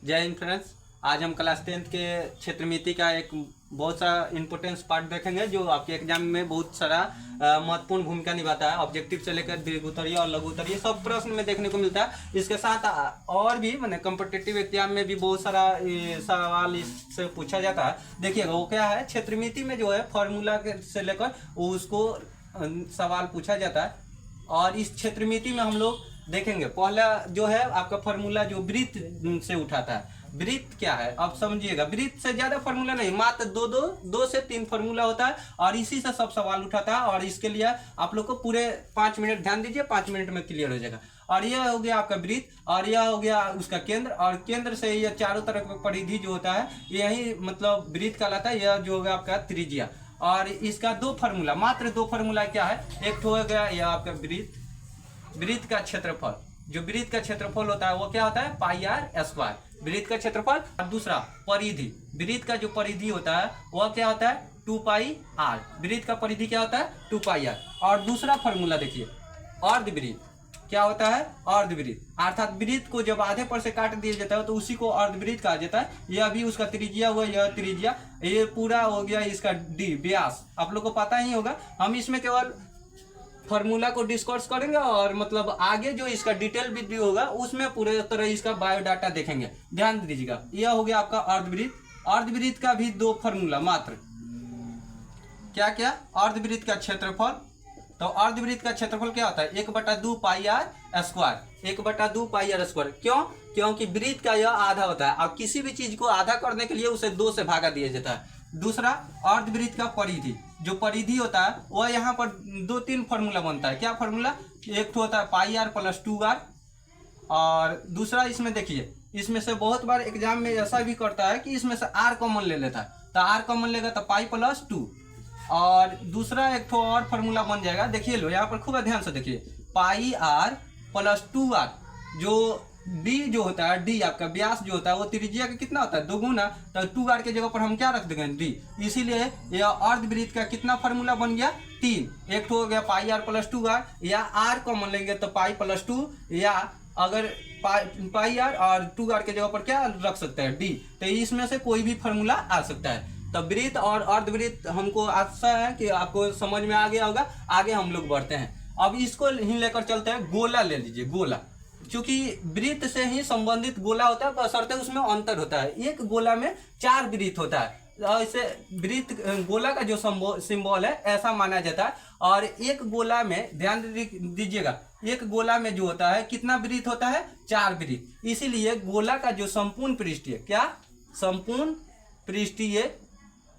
जय हिंद फ्रेंड्स। आज हम क्लास 10th के क्षेत्रमिति का एक बहुत सा इम्पोर्टेंस पार्ट देखेंगे जो आपके एग्जाम में बहुत सारा महत्वपूर्ण भूमिका निभाता है। ऑब्जेक्टिव से लेकर दीर्घोत्तरीय और लघुत्तरीय सब प्रश्न में देखने को मिलता है। इसके साथ और भी मैंने कॉम्पिटिटिव एग्जाम में भी बहुत सारा सवाल इससे पूछा जाता है। देखिएगा वो क्या है, क्षेत्रमिति में जो है फॉर्मूला से लेकर उसको सवाल पूछा जाता है। और इस क्षेत्रमिति में हम लोग देखेंगे पहला जो है आपका फॉर्मूला जो वृत्त से उठाता है। वृत्त क्या है अब समझिएगा, वृत्त से ज्यादा फॉर्मूला नहीं, मात्र दो से तीन फॉर्मूला होता है और इसी से सब सवाल उठाता है। और इसके लिए आप लोग को पूरे 5 मिनट ध्यान दीजिए, 5 मिनट में क्लियर हो जाएगा। और यह हो गया आपका वृत्त और यह हो गया उसका केंद्र, और केंद्र से यह चारों तरफ का परिधि जो होता है यही मतलब वृत्त कहलाता है। यह जो होगा आपका त्रिज्या। और इसका दो फार्मूला, मात्र दो फार्मूला क्या है, एक हो गया यह आपका वृत्त का क्षेत्रफल। जो वृत्त का क्षेत्रफल होता है वो क्या होता है, पाई आर स्क्वायर, वृत्त का क्षेत्रफल। और दूसरा परिधि, वृत्त का जो परिधि होता है वह क्या होता है 2 पाई आर, वृत्त का परिधि क्या होता है 2 पाई आर। और दूसरा फॉर्मूला देखिए अर्धवृत्त, क्या होता है अर्धवृत्त, अर्थात वृत्त को जब आधे पर से काट दिया जाता है तो उसी को अर्धवृत्त कहा जाता है। यह भी उसका त्रिज्या हुआ, यह त्रिज्या, ये पूरा हो गया इसका डी व्यास, आप लोग को पता ही होगा। हम इसमें केवल फॉर्मूला को डिस्कस करेंगे और मतलब आगे जो इसका डिटेल वीडियो होगा उसमें पूरे तरह इसका बायोडाटा देखेंगे। ध्यान दीजिएगा, यह हो गया आपका अर्धवृत्त। अर्धवृत्त का भी दो फॉर्मूला, मात्र क्या क्या, अर्धवृत्त का क्षेत्रफल। तो अर्धवृत्त का क्षेत्रफल क्या होता है 1/2 pi r square, 1/2 pi r square. क्यों? क्योंकि वृत्त का यह आधा होता है और किसी भी चीज को आधा करने के लिए उसे 2 से भागा दिया जाता है। दूसरा अर्धवृत्त का परिधि, जो परिधि होता है वह यहाँ पर 2-3 फॉर्मूला बनता है। क्या फॉर्मूला, एक होता है पाई आर प्लस 2 आर, और दूसरा इसमें देखिए, इसमें से बहुत बार एग्जाम में ऐसा भी करता है कि इसमें से आर कॉमन ले लेता है, तो आर कॉमन लेगा तो पाई प्लस 2। और दूसरा एक और फॉर्मूला बन जाएगा, देखिए लो यहाँ पर खूब ध्यान से देखिए, पाई आर प्लस 2 आर। जो डी जो होता है, डी आपका व्यास जो होता है वो त्रिज्या का कितना होता है 2 गुना, तो 2 आर के जगह पर हम क्या रख देंगे डी। इसीलिए यह अर्धवृत्त का कितना फॉर्मूला बन गया 3, एक हो गया पाई आर प्लस 2 आर, या आर कॉमन लेंगे तो पाई प्लस 2, या अगर पाई आर और 2 आर के जगह पर क्या रख सकते हैं डी, तो इसमें से कोई भी फॉर्मूला आ सकता है। तो वृत्त और अर्धवृत्त हमको आशा है कि आपको समझ में आ गया होगा। आगे हम लोग बढ़ते हैं, अब इसको ही लेकर चलते हैं। गोला ले लीजिए, गोला, क्योंकि वृत्त से ही संबंधित गोला होता है, बशर्ते उसमें अंतर होता है। एक गोला में 4 वृत्त होता है, ऐसे वृत्त गोला का जो सिंबल है ऐसा माना जाता है। और एक गोला में ध्यान दीजिएगा, एक गोला में जो होता है कितना वृत्त होता है 4 वृत्त। इसीलिए गोला का जो संपूर्ण पृष्ठीय, क्या संपूर्ण पृष्ठीय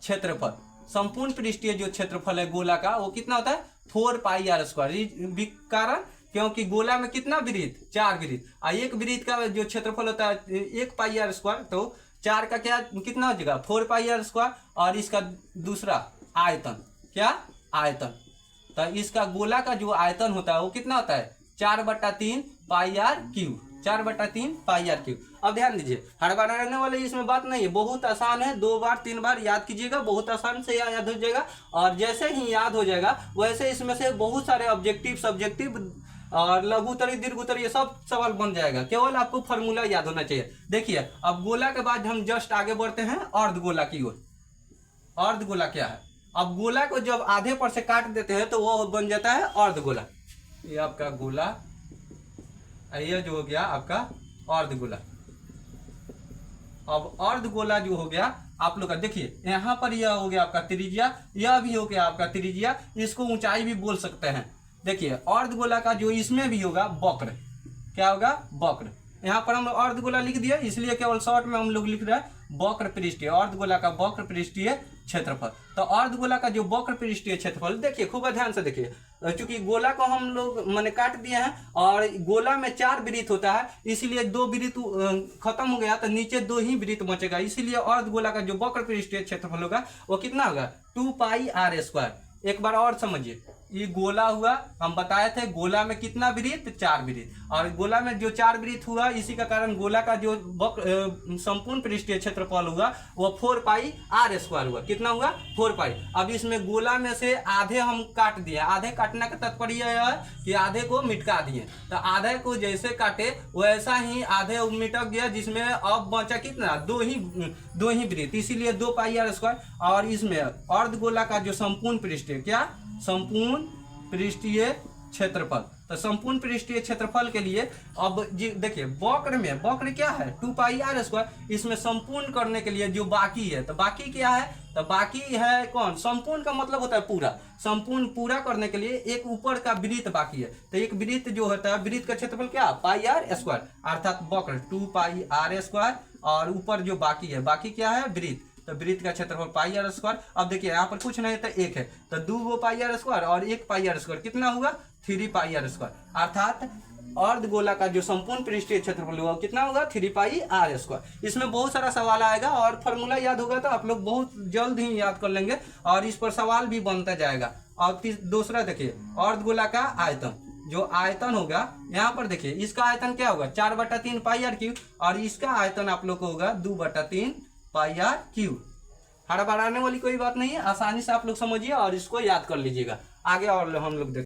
क्षेत्रफल, संपूर्ण पृष्ठीय जो क्षेत्रफल है गोला का वो कितना होता है 4 पाई आर स्क्वायर। कारण क्योंकि गोला में कितना वृत्त 4 वृत्त, और एक वृत्त का जो क्षेत्रफल होता है 1 पाई आर स्क्वायर, तो 4 का क्या कितना हो जाएगा 4 पाई आर स्क्वायर। और इसका दूसरा आयतन, क्या आयतन, तो इसका गोला का जो आयतन होता है वो कितना होता है 4/3 pi r cube, 4/3 pi r cube. अब ध्यान दीजिए, हड़बड़ाने वाले इसमें बात नहीं है, बहुत आसान है, 2 बार 3 बार याद कीजिएगा, बहुत आसान से याद हो जाएगा। और जैसे ही याद हो जाएगा वैसे इसमें से बहुत सारे ऑब्जेक्टिव सब्जेक्टिव और लघुत्तरीय दीर्घोत्तरीय सब सवाल बन जाएगा, केवल आपको फॉर्मूला याद होना चाहिए। देखिए अब गोला के बाद हम जस्ट आगे बढ़ते हैं अर्धगोला की ओर। अर्धगोला क्या है, अब गोला को जब आधे पर से काट देते हैं तो वो बन जाता है अर्धगोला। ये आपका गोला, यह जो हो गया आपका अर्धगोला। अब अर्धगोला जो हो गया आप लोग का, देखिए यहाँ पर यह हो गया आपका त्रिज्या, यह भी हो गया आपका त्रिज्या, इसको ऊंचाई भी बोल सकते हैं। देखिए अर्धगोला का जो इसमें भी होगा वक्र, क्या होगा वक्र। यहाँ पर हम लोग अर्धगोला लिख दिया, इसलिए केवल शॉर्ट में हम लोग लिख रहे हैं वक्र पृष्ठीय, अर्धगोला का वक्र पृष्ठीय क्षेत्रफल। तो अर्धगोला का जो वक्र पृष्ठीय क्षेत्रफल, देखिए खूब ध्यान से देखिए, चूंकि गोला को हम लोग मैंने काट दिए हैं और गोला में 4 वृत्त होता है, इसीलिए 2 वृत्त खत्म हो गया तो नीचे 2 ही वृत्त बचेगा। इसीलिए अर्धगोला का जो वक्र पृष्ठीय क्षेत्रफल होगा वो कितना होगा 2 पाई आर स्क्वायर। एक बार और समझिए, ये गोला हुआ, हम बताए थे गोला में कितना वृत्त, 4 वृत्त, और गोला में जो 4 वृत्त हुआ इसी का कारण गोला का जो संपूर्ण पृष्ठीय क्षेत्रफल हुआ वो 4 पाई आर स्क्वायर हुआ। कितना हुआ, 4 पाई। अब इसमें गोला में से आधे हम काट दिए, आधे काटने का तात्पर्य यह है कि आधे को मिटका दिए, तो आधे को जैसे काटे वैसा ही आधे मिटक गया, जिसमें अब बचा कितना, दो ही वृत्त, इसीलिए 2 पाई आर स्क्वायर। और इसमें अर्धगोला का जो संपूर्ण पृष्ठीय, क्या, संपूर्ण पृष्ठीय क्षेत्रफल, तो संपूर्ण पृष्ठीय क्षेत्रफल के लिए अब देखिए वक्र में, वक्र क्या है, 2 पाई आर स्क्वायर, इसमें संपूर्ण करने के लिए जो बाकी है, तो बाकी क्या है, तो बाकी है कौन, संपूर्ण का मतलब होता है पूरा, संपूर्ण पूरा करने के लिए एक ऊपर का वृत्त बाकी है, तो एक वृत्त जो होता है, वृत्त का क्षेत्रफल क्या, पाई आर स्क्वायर, अर्थात वक्र 2 पाई आर स्क्वायर, और ऊपर जो बाकी है, बाकी क्या है, वृत्त, तो वृत्त का क्षेत्रफल पाई आर स्क्वायर। अब देखिए यहाँ पर कुछ नहीं, तो 1 है, तो 2 पाई आर स्क्वायर और 1 पाई आर स्क्वायर, कितना हुआ, 3 पाई आर स्क्वायर, अर्थात अर्धगोला का जो संपूर्ण पृष्ठीय क्षेत्रफल होगा कितना होगा, 3 पाई आर स्क्वायर। इसमें बहुत सारा सवाल आएगा और फॉर्मूला याद होगा तो आप लोग बहुत जल्द ही याद कर लेंगे, और इस पर सवाल भी बनता जाएगा। और दूसरा देखिए अर्धगोला का आयतन, जो आयतन होगा यहाँ पर देखिए, इसका आयतन क्या होगा, 4/3 पाई आर क्यूब, और इसका आयतन आप लोग को होगा 2/3 पाई आर क्यूब। हड़बड़ाने वाली कोई बात नहीं है, आसानी से आप लोग समझिए और इसको याद कर लीजिएगा। आगे और हम लोग